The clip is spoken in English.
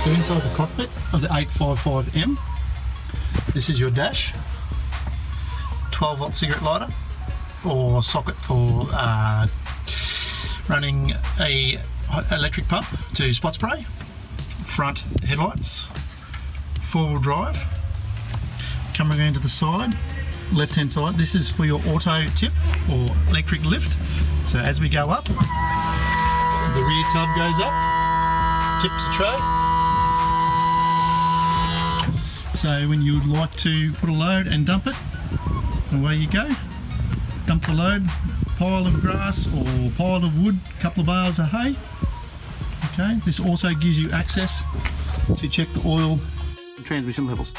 So inside the cockpit of the 855M, this is your dash, 12 volt cigarette lighter or socket for running a electric pump to spot spray, front headlights, four-wheel drive, camera going to the side, left hand side. This is for your auto tip or electric lift. So as we go up, the rear tub goes up, tips the tray. So when you would like to put a load and dump it, away you go. Dump the load, pile of grass or pile of wood, couple of bales of hay. Okay, this also gives you access to check the oil and transmission levels.